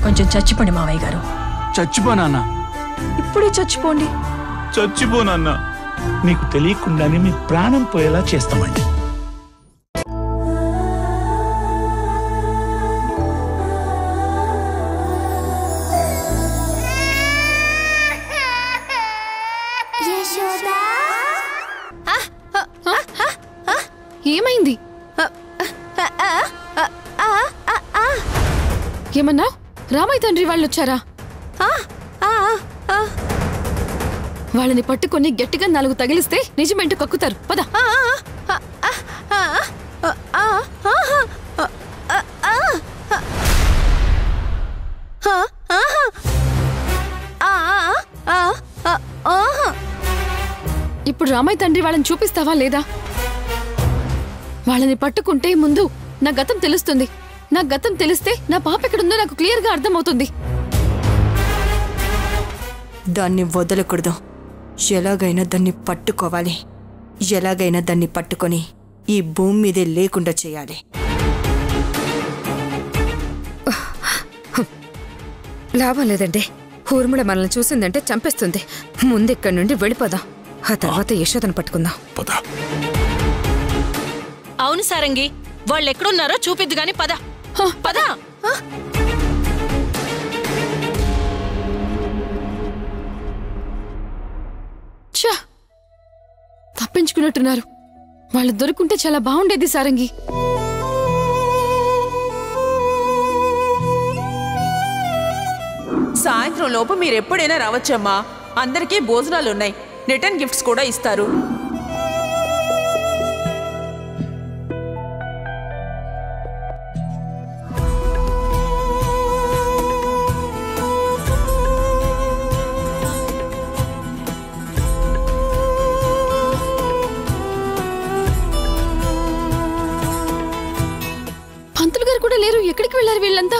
కొంచెం చచ్చిపోండి మావయ్య గారు. చచ్చిపోనా? ఇప్పుడే చచ్చిపోండి. చచ్చిపోనన్నా. మీకు తెలియకుండానే మీ ప్రాణం పోయేలా చేస్తామండి. ఏమైంది? ఏమన్నా? రామయ్య తండ్రి వాళ్ళు వచ్చారా? వాళ్ళని పట్టుకొని గట్టిగా 4 తగిలిస్తే నిజమేంటో కక్కుతారు. పద. ఇప్పుడు రామయ్య తండ్రి వాళ్ళని చూపిస్తావా లేదా? వాళ్ళని పట్టుకుంటే ముందు నా గతం తెలుస్తుంది. నా గతం తెలిస్తే నా పాప ఎక్కడుందో నాకు క్లియర్గా అర్థమవుతుంది. దాన్ని వదలకూడదు. ఎలాగైనా దాన్ని పట్టుకోవాలి. ఎలాగైనా దాన్ని పట్టుకొని ఈ భూమి మీదే లేకుండా చేయాలి. లాభం లేదండి. ఊర్మిళ మనల్ని చూసిందంటే చంపేస్తుంది. ముందు ఇక్కడి నుండి వెళ్ళిపోదాం. ఆ తర్వాత యశోదను పట్టుకుందాం. అవును సారంగి, వాళ్ళు ఎక్కడున్నారో చూపిద్దు గాని పద. పద. తప్పించుకున్నట్టున్నారు. వాళ్ళు దొరుకుంటే చాలా బాగుండేది సారంగి. సాయంత్రం లోపు మీరెప్పుడైనా రావచ్చమ్మా. అందరికీ భోజనాలున్నాయి. రిటర్న్ గిఫ్ట్స్ కూడా ఇస్తారు. పంతులు గారు కూడా లేరు. ఎక్కడికి వెళ్ళారు వీళ్ళంతా?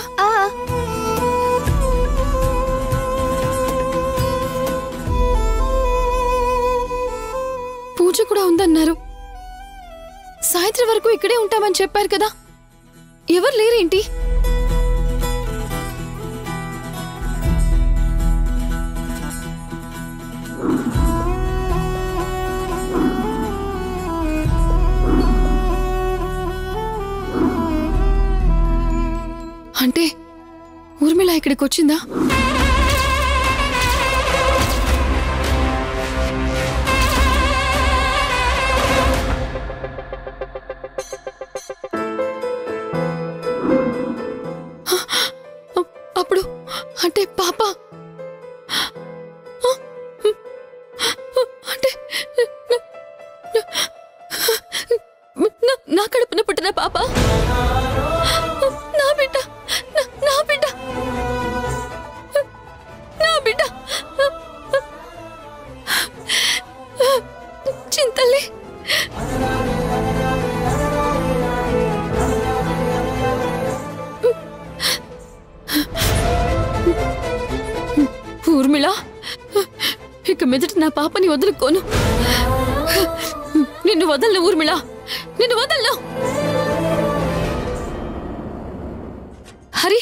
పూజ కూడా ఉందన్నారు. సాయంత్రం వరకు ఇక్కడే ఉంటామని చెప్పారు కదా. ఎవరు లేరేంటి? అంటే ఊర్మిళ ఇక్కడికి వచ్చిందా? అప్పుడు అంటే పాప అంటే నా కడుపున పుట్టిన పాప, నా బిడ్డ, నా బిడ్డ, నా బిడ్డ. చింతల్లి, ఊర్మిళ, ఇక మీదట నా పాపని వదులుకోను. నిన్ను వదలను ఊర్మిళ, నిన్ను వదలను. హరి,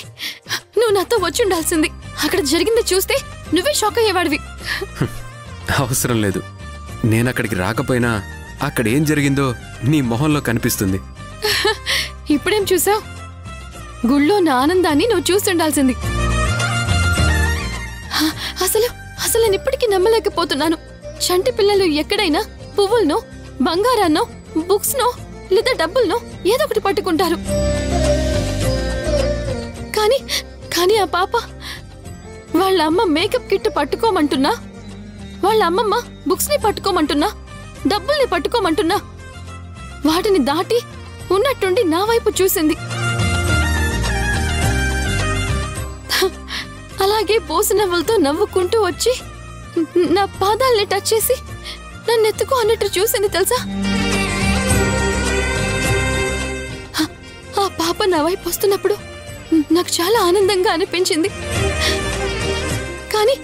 నువ్వు నాతో వచ్చి ఉండాల్సింది. అక్కడ జరిగింది చూస్తే నువ్వే షాక్ అయ్యేవాడివి. అవసరం లేదు. నేనక్కడికి రాకపోయినా అక్కడేం జరిగిందో నీ మొహంలో కనిపిస్తుంది. ఇప్పుడేం చూసావు? గుళ్ళో నా ఆనందాన్ని నువ్వు చూస్తుండాల్సింది. అసలు నేను ఇప్పటికీ నమ్మలేకపోతున్నాను. చంటి పిల్లలు ఎక్కడైనా పువ్వులనో, బంగారాన్నో, బుక్స్నో లేదా డబ్బులనో ఏదో ఒకటి పట్టుకుంటారు. కానీ ఆ పాప వాళ్ళ అమ్మ మేకప్ కిట్ పట్టుకోమంటున్నా, వాళ్ళ అమ్మమ్మ బుక్స్ ని పట్టుకోమంటున్నా, డబ్బుల్ని పట్టుకోమంటున్నా వాటిని దాటి ఉన్నట్టుండి నా వైపు చూసింది. అలాగే పోసి నవ్వులతో నవ్వుకుంటూ వచ్చి నా పాదాల్ని టచ్ చేసి నన్ను ఎత్తుకో అన్నట్టు చూసింది తెలుసా? ఆ పాప నా వైపు వస్తున్నప్పుడు నాకు చాలా ఆనందంగా అనిపించింది. కానీ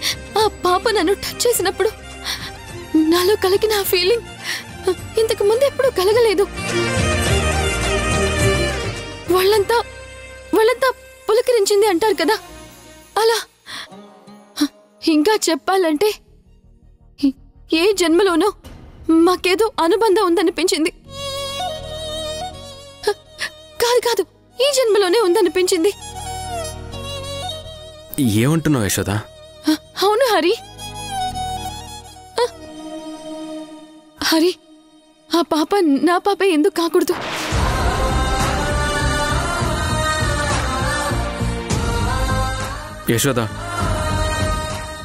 ఆ పాప నన్ను టచ్ చేసినప్పుడు నాలో కలిగిన ఆ ఫీలింగ్ ఇంతకు ముందు ఎప్పుడూ కలగలేదు. వాళ్ళంతా పులకరించింది అంటారు కదా, అలా ఇంకా చెప్పాలంటే ఏ జన్మలోనో మాకేదో అనుబంధం ఉందనిపించింది. కాదు కాదు, ఈ జన్మలోనే ఉందనిపించింది. ఏమంటున్నావు యశోద? అవును హరి. హరి, ఆ పాప నా పాపే ఎందుకు కాకూడదు? యశోద,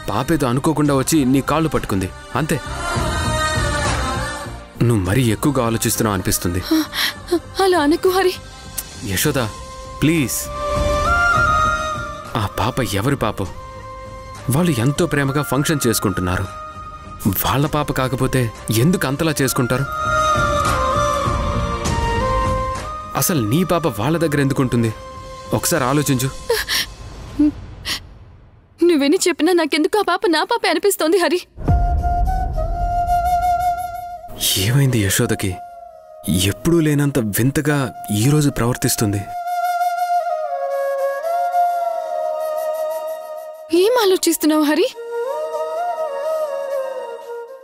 పాపేదో అనుకోకుండా వచ్చి నీ కాళ్ళు పట్టుకుంది అంతే. నువ్వు మరీ ఎక్కువగా ఆలోచిస్తున్నావు అనిపిస్తుంది. అలా అనకు హరి. యశోద ప్లీజ్, ఆ పాప ఎవరి పాప? వాళ్ళు ఎంతో ప్రేమగా ఫంక్షన్ చేసుకుంటున్నారు. వాళ్ళ పాప కాకపోతే ఎందుకు అంతలా చేసుకుంటారు? అసలు నీ పాప వాళ్ళ దగ్గర ఎందుకుంటుంది? ఒకసారి ఆలోచించు. నువ్వెని చెప్పినా నాకెందుకు ఆ పాప నా పాపే అనిపిస్తోంది హరి. ఏమైంది యశోదకి? ఎప్పుడూ లేనంత వింతగా ఈరోజు ప్రవర్తిస్తుంది. ఏం ఆలోచిస్తున్నావు హరి?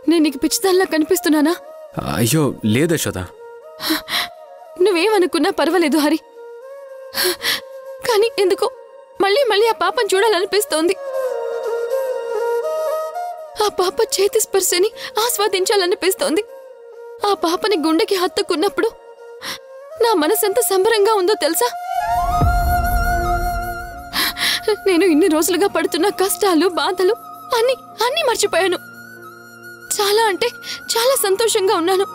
నేను నీకు పిచ్చిదాల్లా కనిపిస్తున్నానా? అయ్యో లేదు యశోద. నువ్వేమనుకున్నా పర్వాలేదు హరి, కానీ ఎందుకో మళ్ళీ మళ్ళీ ఆ పాపను చూడాలనిపిస్తోంది. ఆ పాప చేతి స్పర్శని ఆస్వాదించాలనిపిస్తోంది. ఆ పాపని గుండెకి హత్తుకున్నప్పుడు నా మనసెంత సంబరంగా ఉందో తెలుసా? నేను ఇన్ని రోజులుగా పడుతున్న కష్టాలు, బాధలు అన్ని అన్ని మర్చిపోయాను. చాలా అంటే చాలా సంతోషంగా ఉన్నాను.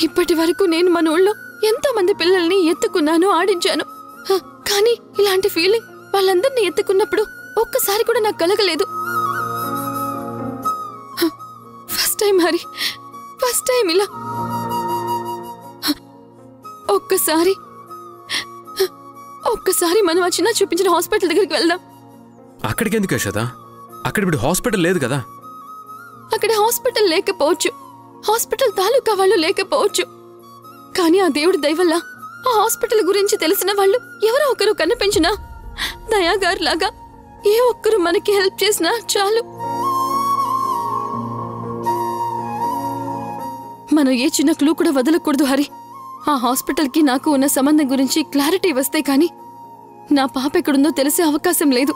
ఇప్పటి వరకు నేను మన ఊళ్ళో ఎంతో మంది పిల్లల్ని ఎత్తుకున్నాను, ఆడించాను. కానీ ఇలాంటి ఫీలింగ్ వాళ్ళందరినీ ఎత్తుకున్నప్పుడు ఒక్కసారి కూడా నాకు కలగలేదు. First time Hari, first time ఇలా. ఒక్కసారి మనం వచ్చినా చూపించిన హాస్పిటల్ దగ్గరికి వెళ్దాం. అక్కడికి ఎందుకు యశోద? అక్కడ ఇప్పుడు హాస్పిటల్ లేదు కదా. అక్కడ హాస్పిటల్ లేకపోవచ్చు, హాస్పిటల్ తాలూకా వాళ్ళు లేకపోవచ్చు, కానీ ఆ దేవుడి దయవల్ల ఆ హాస్పిటల్ గురించి తెలిసిన వాళ్ళు ఎవరో ఒకరు కనిపించినా, దయాగారు లాగా ఏ ఒక్కరు మనకి హెల్ప్ చేసినా చాలు. మనం ఏ చిన్న క్లూ కూడా వదలకూడదు హరి. ఆ హాస్పిటల్కి నాకు ఉన్న సంబంధం గురించి క్లారిటీ వస్తే కానీ నా పాప ఎక్కడుందో తెలిసే అవకాశం లేదు.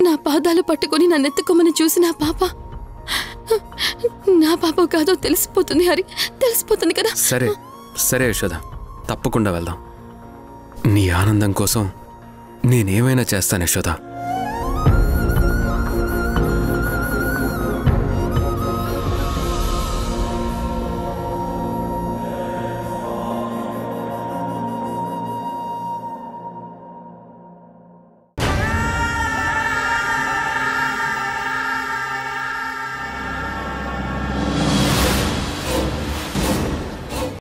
నా పాదాలు పట్టుకుని నన్నెత్తుకోమని చూసిన ఆ పాప నా పాప కాదో తెలిసిపోతుంది హరి, తెలిసిపోతుంది కదా. సరే సరే యశోద, తప్పకుండా వెళ్దాం. నీ ఆనందం కోసం నేనేమైనా చేస్తాను యశోద.